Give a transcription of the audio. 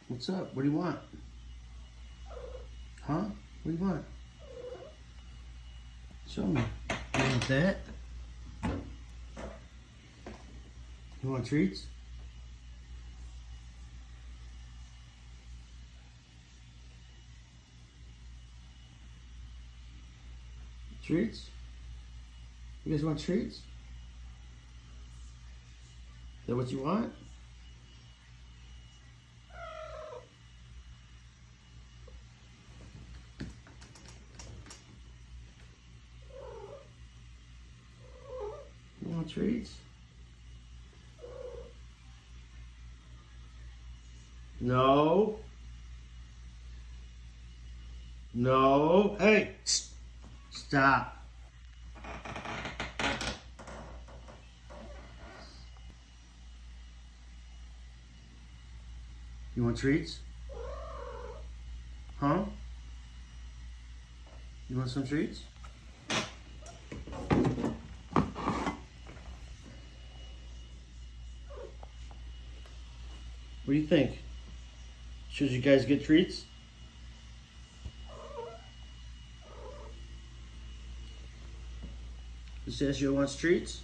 What's up? What do you want? Huh? What do you want? Show me. You want that? You want treats? Treats? You guys want treats? Is that what you want? You want treats? No. No. Hey! Stop. You want treats? Huh? You want some treats? What do you think? Should you guys get treats? Pistachio wants treats?